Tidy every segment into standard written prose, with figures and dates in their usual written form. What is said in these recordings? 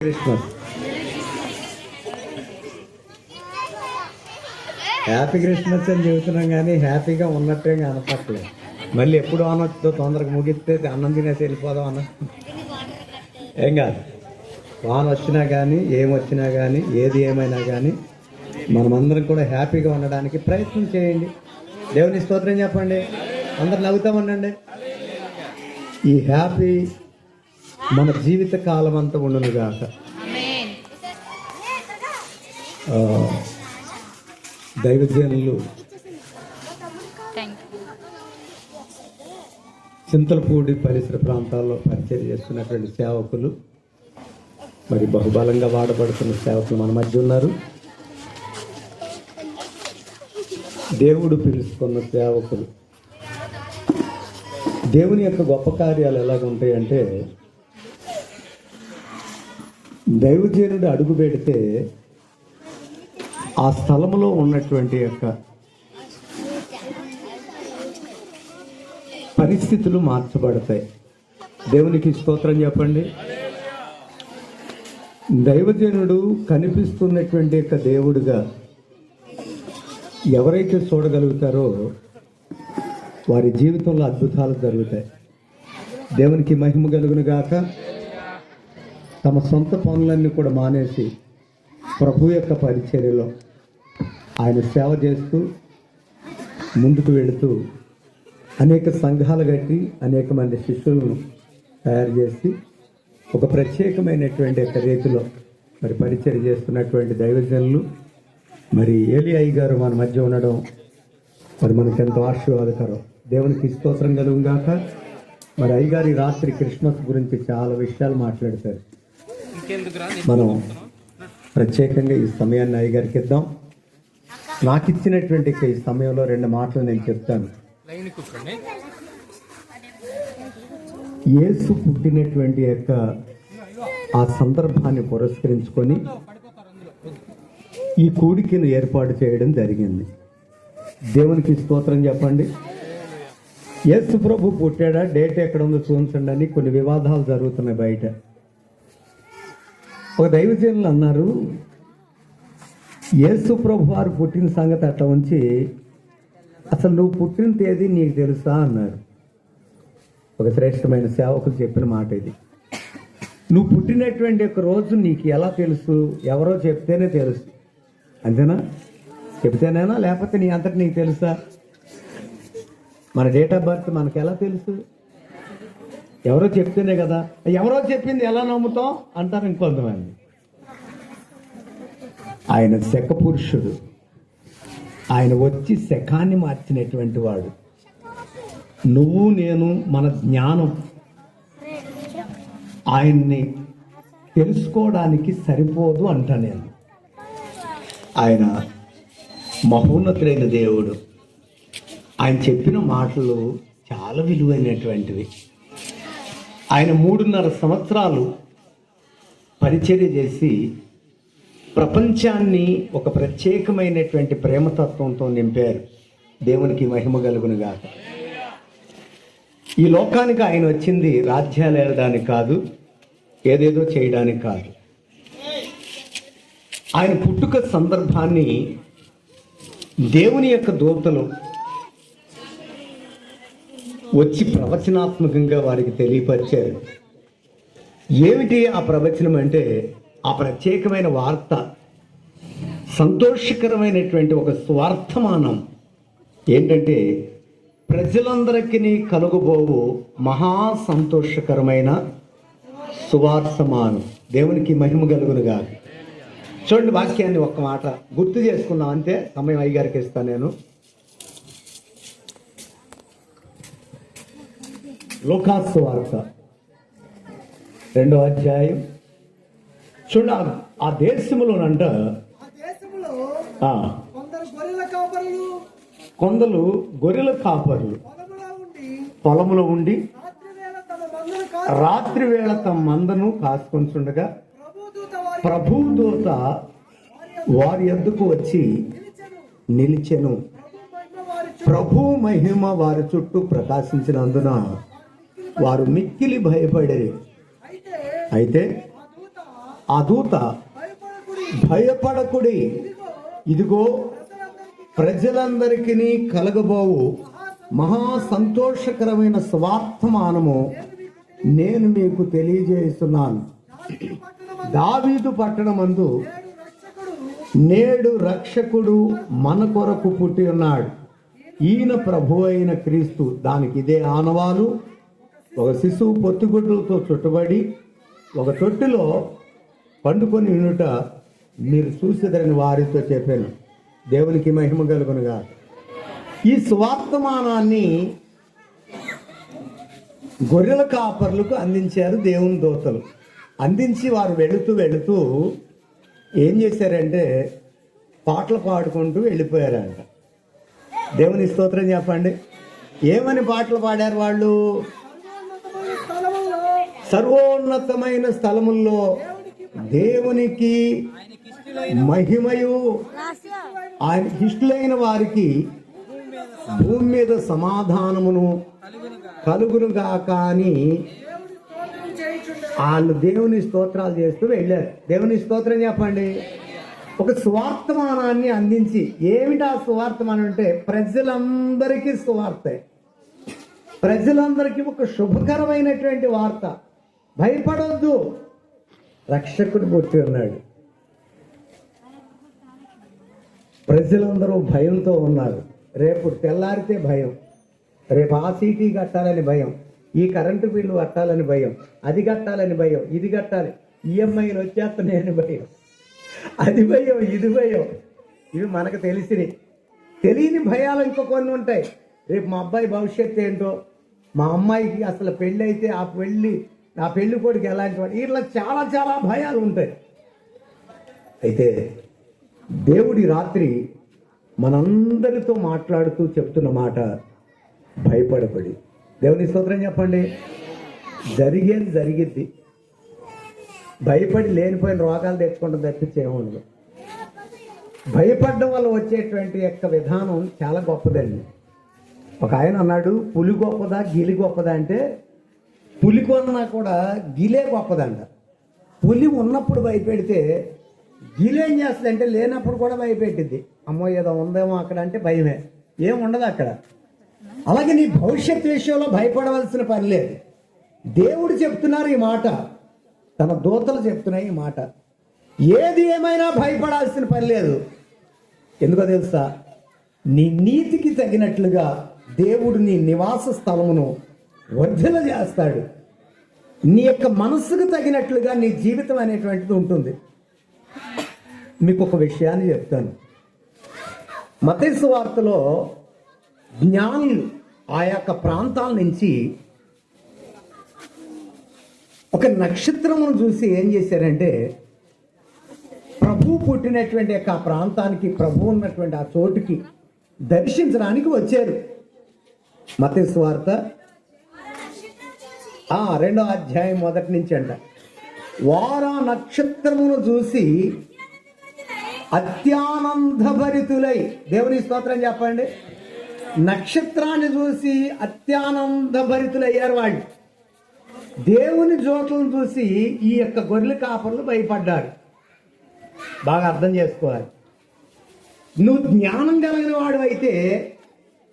Christmas happy Christmas అని చెబుతున్నాం కానీ హ్యాపీగా ఉన్నట్టే కనపట్లేదు. మళ్ళీ ఎప్పుడు అనొచ్చో తొందరగా ముగిస్తే అన్నం తినేసి వెళ్ళిపోదాం అన్న ఏం కాదు. వాన వచ్చినా కానీ ఏమొచ్చినా కానీ ఏది ఏమైనా కానీ మనమందరం కూడా హ్యాపీగా ఉండడానికి ప్రయత్నం చేయండి. దేవుని స్తోత్రం చెప్పండి. అందరు నవ్వుతామనండి. ఈ హ్యాపీ మన జీవిత కాలం అంతా ఉండను గాక. దైవజనులు చింతలపూడి పరిసర ప్రాంతాల్లో పరిచయం చేస్తున్నటువంటి సేవకులు, మరి బహుబలంగా వాడబడుతున్న సేవకులు మన మధ్య ఉన్నారు. దేవుడు పిలుచుకున్న సేవకులు. దేవుని యొక్క గొప్ప కార్యాలు ఎలాగ ఉంటాయంటే, దైవజనుడు అడుగు పెడితే ఆ స్థలంలో ఉన్నటువంటి యొక్క పరిస్థితులు మార్చబడతాయి. దేవునికి స్తోత్రం చెప్పండి. దైవజనుడు కనిపిస్తున్నటువంటి యొక్క దేవుడుగా ఎవరైతే చూడగలుగుతారో వారి జీవితంలో అద్భుతాలు జరుగుతాయి. దేవునికి మహిమ కలుగును గాక. తమ సొంత పనులన్నీ కూడా మానేసి ప్రభు యొక్క పరిచర్యలో ఆయన సేవ చేస్తూ ముందుకు వెళుతూ అనేక సంఘాలు కట్టి అనేక మంది శిష్యులను తయారు చేసి ఒక ప్రత్యేకమైనటువంటి యొక్క రీతిలో మరి పరిచర్య చేస్తున్నటువంటి దైవజనులు, మరి ఏలియా గారు మన మధ్య ఉండడం మరి మనకు ఎంతో ఆశీర్వాదకరం. దేవునికి స్తోత్రం కలుగుగాక. మరి అయ్యగారి రాత్రి క్రిస్మస్ గురించి చాలా విషయాలు మాట్లాడతారు. మనం ప్రత్యేకంగా ఈ సమయాన్ని అయ్యగారికి ఇద్దాం. నాకు ఇచ్చినటువంటి ఈ సమయంలో 2 మాటలు నేను చెప్తాను. యేసు పుట్టినటువంటి యొక్క ఆ సందర్భాన్ని పురస్కరించుకొని ఈ కూడికను ఏర్పాటు చేయడం జరిగింది. దేవునికి స్తోత్రం చెప్పండి. యేసు ప్రభు పుట్టాడా, డేట్ ఎక్కడ ఉందో చూపించండి అని కొన్ని వివాదాలు జరుగుతున్నాయి బయట. ఒక దైవజనులు అన్నారు, యేసు ప్రభు వారు పుట్టిన సంగతి అట్లా ఉంచి అసలు నువ్వు పుట్టిన తేదీ నీకు తెలుసా అన్నారు. ఒక శ్రేష్టమైన సేవకులు చెప్పిన మాట ఇది. నువ్వు పుట్టినటువంటి ఒక రోజు నీకు ఎలా తెలుసు? ఎవరో చెప్తేనే తెలుసు. అంతేనా? చెప్తేనేనా లేకపోతే నీ అంతటి నీకు తెలుసా? మన డేట్ ఆఫ్ బర్త్ మనకు ఎలా తెలుసు? ఎవరో చెప్తేనే కదా. ఎవరో చెప్పింది ఎలా నమ్ముతాం అంటారు ఇంకొంతమంది. ఆయన శక పురుషుడు. ఆయన వచ్చి శకాన్ని మార్చినటువంటి వాడు. నువ్వు నేను మన జ్ఞానం ఆయన్ని తెలుసుకోవడానికి సరిపోదు అంటా నేను. ఆయన మహోన్నతుడైన దేవుడు. ఆయన చెప్పిన మాటలు చాలా విలువైనటువంటివి. ఆయన 3.5 సంవత్సరాలు పరిచర్య చేసి ప్రపంచాన్ని ఒక ప్రత్యేకమైనటువంటి ప్రేమతత్వంతో నింపారు. దేవునికి మహిమ కలుగును గాక. ఈ లోకానికి ఆయన వచ్చింది రాజ్యాలు ఏలడానికి కాదు, ఏదేదో చేయడానికి కాదు. ఆయన పుట్టుక సందర్భాన్ని దేవుని యొక్క దూతలు వచ్చి ప్రవచనాత్మకంగా వారికి తెలియపరిచారు. ఏమిటి ఆ ప్రవచనం అంటే, ఆ ప్రత్యేకమైన వార్త సంతోషకరమైనటువంటి ఒక స్వార్థమానం ఏంటంటే, ప్రజలందరికీ కలుగబోవు మహా సంతోషకరమైన సువార్తమానం. దేవునికి మహిమ కలుగునుగా. చూడండి, వాక్యాన్ని ఒక్క మాట గుర్తు చేసుకున్నాం అంతే. సమయం అయ్యగారికి ఇస్తాను నేను. లూకాసు వార్త 2వ అధ్యాయం. చూడ ఆ దేశములోనంట కొందరు గొర్రెల కాపరులు పొలములో ఉండి రాత్రి వేళ తమ మందను కాసుకొంచుండగా ప్రభుదూత వారి యొద్దకు వచ్చి నిలిచెను. ప్రభు మహిమ వారి చుట్టూ ప్రకాశించినందున వారు మిక్కిలి భయపడేది. అయితే ఆ దూత, భయపడకుడి, ఇదిగో ప్రజలందరికీ కలగబోవు మహా సంతోషకరమైన స్వార్థమానము నేను మీకు తెలియజేస్తున్నాను. దావీదు పట్టణమందు నేడు రక్షకుడు మన కొరకు పుట్టి ఉన్నాడు. ఈయన ప్రభు అయిన క్రీస్తు. దానికి ఇదే ఆనవాలు. ఒక శిశువు పొత్తిగుడ్లతో చుట్టబడి ఒక తొట్టిలో పండుకొని వినుట మీరు చూసేదని వారితో చెప్పాను. దేవునికి మహిమ కలుగునుగా. ఈ స్వార్థమానాన్ని గొర్రెల కాపర్లకు అందించారు దేవుని దూతలు. అందించి వారు వెళుతూ ఏం చేశారంటే పాటలు పాడుకుంటూ వెళ్ళిపోయారంట. దేవుని స్తోత్రం చెప్పండి. ఏమని పాటలు పాడారు వాళ్ళు? సర్వోన్నతమైన స్థలముల్లో దేవునికి మహిమయు, ఆయనకి ఇష్టలైన వారికి భూమి మీద సమాధానమును కలుగునుగాక అని వాళ్ళు దేవుని స్తోత్రాలు చేస్తూ వెళ్ళారు. దేవుని స్తోత్రం చెప్పండి. ఒక స్వార్థమానాన్ని అందించి, ఏమిటి ఆ స్వార్థమానం అంటే ప్రజలందరికీ స్వార్థే, ప్రజలందరికీ ఒక శుభకరమైనటువంటి వార్త. భయపడొద్దు, రక్షకుడు పుట్టి ఉన్నాడు. ప్రజలందరూ భయంతో ఉన్నారు. రేపు తెల్లారితే భయం, రేపు ఆ సీటీ కట్టాలని భయం, ఈ కరెంటు బిల్లు కట్టాలని భయం, అది కట్టాలని భయం, ఇది కట్టాలి, ఈఎంఐలు వచ్చేస్తున్నాయని భయం, అది భయం, ఇది భయం. ఇవి మనకు తెలియని భయాలు ఇంకో కొన్ని ఉంటాయి. రేపు మా అబ్బాయి భవిష్యత్తు ఏంటో, మా అమ్మాయికి అసలు పెళ్ళి అయితే ఆ పెళ్లి కొడుకు ఎలాంటి వాడు, ఇట్లా చాలా చాలా భయాలు ఉంటాయి. అయితే దేవుడి రాత్రి మనందరితో మాట్లాడుతూ చెప్తున్న మాట, భయపడబడి. దేవుని స్తోత్రం చెప్పండి. జరిగేది జరిగిద్ది. భయపడి లేనిపోయిన రోగాలు తెచ్చుకుంటాం తప్పించి ఏముండదు. భయపడడం వల్ల వచ్చేటువంటి యొక్క విధానం చాలా గొప్పదండి. ఒక ఆయన అన్నాడు, పులి గొప్పదా గిలి గొప్పదా అంటే, పులి కొన్నా కూడా గిలే గొప్పదంట. పులి ఉన్నప్పుడు భయపెడితే గిలి ఏం చేస్తుందంటే లేనప్పుడు కూడా భయపెట్టిద్ది. అమ్మో ఏదో ఉందేమో అక్కడ అంటే భయమే, ఏం ఉండదు అక్కడ. అలాగే నీ భవిష్యత్ విషయంలో భయపడవలసిన పని లేదు. దేవుడు చెప్తున్నారు ఈ మాట, తన దూతలు చెప్తున్నాయి ఈ మాట. ఏది ఏమైనా భయపడాల్సిన పని లేదు. ఎందుకో తెలుసా? నీ నీతికి తగినట్లుగా దేవుడు నీ నివాస స్థలమును వర్ధన చేస్తాడు. నీ యొక్క మనస్సుకు తగినట్లుగా నీ జీవితం అనేటువంటిది ఉంటుంది. మీకు ఒక విషయాన్ని చెప్తాను. మత్తయి సువార్తలో జ్ఞానులు ఆ యొక్క ప్రాంతాల నుంచి ఒక నక్షత్రమును చూసి ఏం చేశారంటే, ప్రభు పుట్టినటువంటి యొక్క ఆ ప్రాంతానికి, ప్రభు ఉన్నటువంటి ఆ చోటుకి దర్శించడానికి వచ్చారు. మత్తయి సువార్త 2వ అధ్యాయం 1 నుంచి అంట. వారు ఆ నక్షత్రమును చూసి అత్యానందభరితులై, దేవుని స్తోత్రం చెప్పండి. నక్షత్రాన్ని చూసి అత్యానందభరితులయ్యారు వాళ్ళు. దేవుని జోట్లను చూసి ఈ యొక్క గొర్రెల కాపర్లు భయపడ్డారు. బాగా అర్థం చేసుకోవాలి. నువ్వు జ్ఞానం కలిగిన వాడు అయితే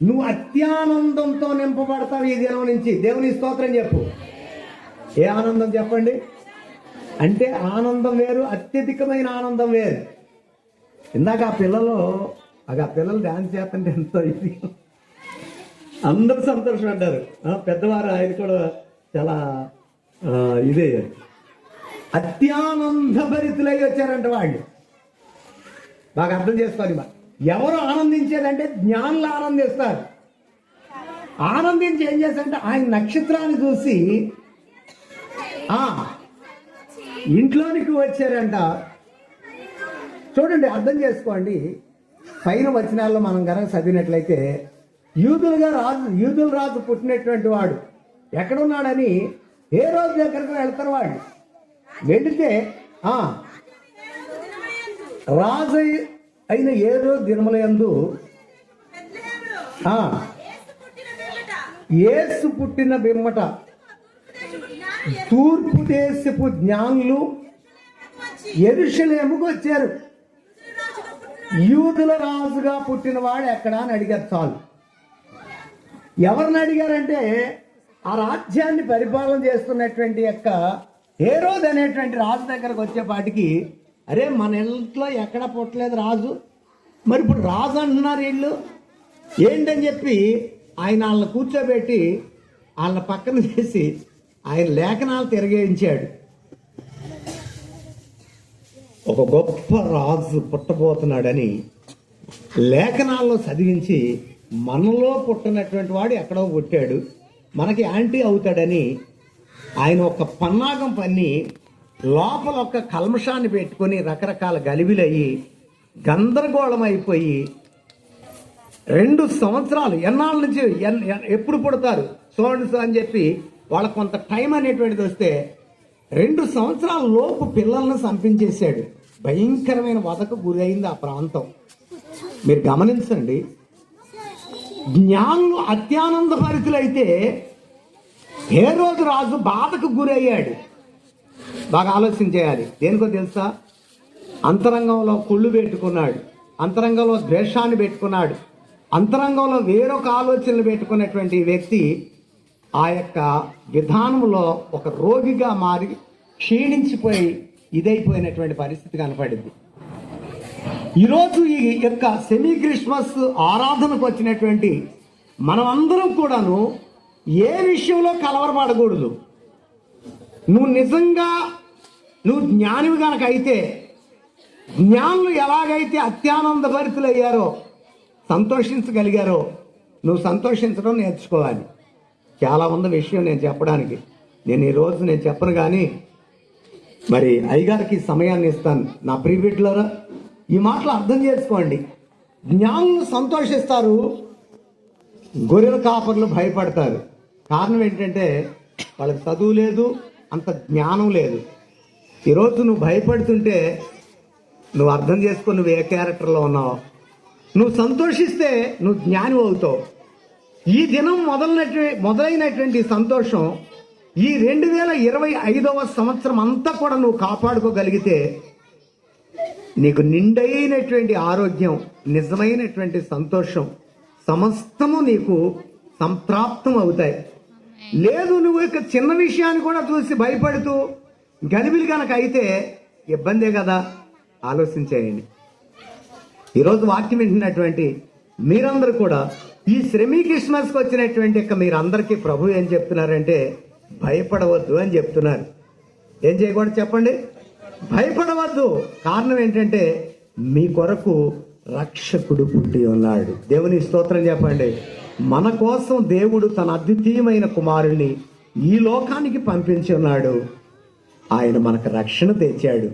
నువ్వు అత్యానందంతో నింపబడతావు ఈ దినం నుంచి. దేవుని స్తోత్రం చెప్పు. ఏ ఆనందం చెప్పండి? అంటే ఆనందం వేరు, అత్యధికమైన ఆనందం వేరు. ఇందాక ఆ పిల్లలు డాన్స్ చేస్తుంటే ఎంతో ఇది, అందరూ సంతోషపడ్డారు. పెద్దవారు ఆయన కూడా చాలా ఇదే అత్యానందభరితులై వచ్చారంట వాళ్ళు. బాగా అర్థం చేసుకోవాలి. ఎవరు ఆనందించేదంటే జ్ఞానులు ఆనందిస్తారు. ఆనందించి ఏం చేస్తారంటే ఆయన నక్షత్రాన్ని చూసి ఇంట్లోనికి వచ్చారంట. చూడండి, అర్థం చేసుకోండి. పైన వచనాల్లో మనం కనుక చదివినట్లయితే యూదుల రాజు పుట్టినటువంటి వాడు ఎక్కడున్నాడని ఏ రోజు దగ్గరకు వెళ్తారు వాళ్ళు. వెళితే రాజు అయిన 7వ దినములందు యేసు పుట్టిన బిమ్మట తూర్పు దేశపు జ్ఞానులు యెరూషలేముకు వచ్చారు. యూదుల రాజుగా పుట్టినవాడు ఎక్కడా అని అడిగారు. చాలు. ఎవరిని అడిగారంటే ఆ రాజ్యాన్ని పరిపాలన చేస్తున్నటువంటి యొక్క హేరోద్ అనేటువంటి రాజు దగ్గరకు వచ్చేపాటికి, అరే మన ఇంట్లో ఎక్కడ పుట్టలేదు రాజు, మరి ఇప్పుడు రాజు అంటున్నారు వీళ్ళు ఏంటని చెప్పి ఆయన వాళ్ళని కూర్చోబెట్టి వాళ్ళ పక్కన చేసి ఆయన లేఖనాలు తిరగేయించాడు. ఒక గొప్ప రాజు పుట్టబోతున్నాడని లేఖనాల్లో చదివించి, మనలో పుట్టినటువంటి వాడు ఎక్కడో పుట్టాడు, మనకి యాంటీ అవుతాడని ఆయన ఒక పన్నాగం పన్ని లోపల ఒక కల్మషాన్ని పెట్టుకొని రకరకాల గలిబిలయ్యి గందరగోళం అయిపోయి 2 సంవత్సరాలు ఎన్నాళ్ళ నుంచి ఎప్పుడు పుడతారు సో అని చెప్పి వాళ్ళకు కొంత టైం అనేటువంటిది వస్తే 2 సంవత్సరాల లోపు పిల్లలను చంపించేశాడు. భయంకరమైన వధకు గురి అయింది ఆ ప్రాంతం. మీరు గమనించండి. జ్ఞానులు అత్యానంద భరితులైతే హేరోదు రాజు బాధకు గురయ్యాడు. బాగా ఆలోచన చేయాలి. దేనికో తెలుసా? అంతరంగంలో కుళ్ళు పెట్టుకున్నాడు, అంతరంగంలో ద్వేషాన్ని పెట్టుకున్నాడు, అంతరంగంలో వేరొక ఆలోచనలు పెట్టుకున్నటువంటి వ్యక్తి ఆ యొక్క విధానంలో ఒక రోగిగా మారి క్షీణించిపోయి ఇదైపోయినటువంటి పరిస్థితి కనపడింది. ఈరోజు ఈ యొక్క సెమీ క్రిస్మస్ ఆరాధనకు వచ్చినటువంటి మనమందరం కూడాను ఏ విషయంలో కలవరపడకూడదు. నువ్వు నిజంగా జ్ఞానివి కనుక అయితే, జ్ఞానులు ఎలాగైతే అత్యానంద భరితులయ్యారో, సంతోషించగలిగారో, నువ్వు సంతోషించడం నేర్చుకోవాలి. చాలా ఉంది విషయం నేను చెప్పడానికి. ఈరోజు నేను చెప్పను, కానీ మరి అయ్యగారికి సమయాన్ని ఇస్తాను. నా ప్రియబిడ్డలారా, ఈ మాటలు అర్థం చేసుకోండి. జ్ఞానులు సంతోషిస్తారు, గొర్రెల కాపర్లు భయపడతారు. కారణం ఏంటంటే వాళ్ళకి చదువు లేదు, అంత జ్ఞానం లేదు. ఈరోజు నువ్వు భయపడుతుంటే నువ్వు అర్థం చేసుకో నువ్వు ఏ క్యారెక్టర్లో ఉన్నావు. నువ్వు సంతోషిస్తే నువ్వు జ్ఞాని అవుతావు. ఈ దినం మొదలైనటువంటి సంతోషం ఈ 2025వ సంవత్సరం అంతా కూడా నువ్వు కాపాడుకోగలిగితే నీకు నిండైనటువంటి ఆరోగ్యం, నిజమైనటువంటి సంతోషం సమస్తము నీకు సంప్రాప్తం అవుతాయి. లేదు, నువ్వు ఇక చిన్న విషయాన్ని కూడా చూసి భయపడుతూ గలిబిలి కనుక అయితే ఇబ్బందే కదా. ఆలోచించేయండి. ఈరోజు వాక్యం వింటున్నటువంటి మీరందరూ కూడా ఈ శ్రమీ క్రిస్మస్కి వచ్చినటువంటి మీరందరికీ ప్రభు ఏం చెప్తున్నారంటే భయపడవద్దు అని చెప్తున్నారు. ఏం చేయకూడదు చెప్పండి? భయపడవద్దు. కారణం ఏంటంటే మీ కొరకు రక్షకుడు పుట్టి ఉన్నాడు. దేవుని స్తోత్రం చెప్పండి. మన కోసం దేవుడు తన అద్వితీయమైన కుమారుణ్ణి ఈ లోకానికి పంపించి ఉన్నాడు. ఆయన మనకు రక్షణ తెచ్చాడు,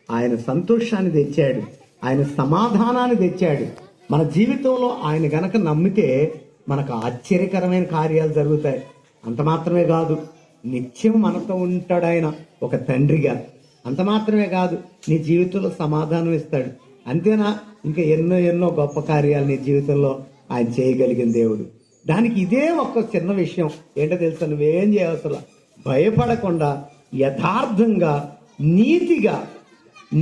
ఆయన సంతోషాన్ని తెచ్చాడు, ఆయన సమాధానాన్ని తెచ్చాడు. మన జీవితంలో ఆయన గనక నమ్మితే మనకు ఆశ్చర్యకరమైన కార్యాలు జరుగుతాయి. అంత మాత్రమే కాదు, నిత్యం మనతో ఉంటాడు ఆయన ఒక తండ్రిగా. అంత మాత్రమే కాదు, నీ జీవితంలో సమాధానం ఇస్తాడు. అంతేనా? ఇంకా ఎన్నో ఎన్నో గొప్ప కార్యాలు నీ జీవితంలో ఆయన చేయగలిగిన దేవుడు. దానికి ఇదే ఒక్క చిన్న విషయం ఏంటో తెలుసా? నువ్వేం చేయవసరం, భయపడకుండా యథార్థంగా నీతిగా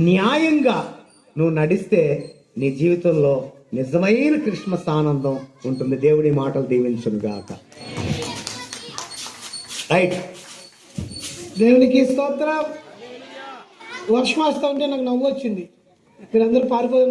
న్యాయంగా నువ్వు నడిస్తే నీ జీవితంలో నిజమైన క్రిస్మస్ ఆనందం ఉంటుంది. దేవుడి మాటలు దీవించును గాక. రైట్. దేవునికి స్తోత్రం. వర్షం వస్తూ ఉంటే నాకు నవ్వు వచ్చింది. మీరందరూ పారిపోయి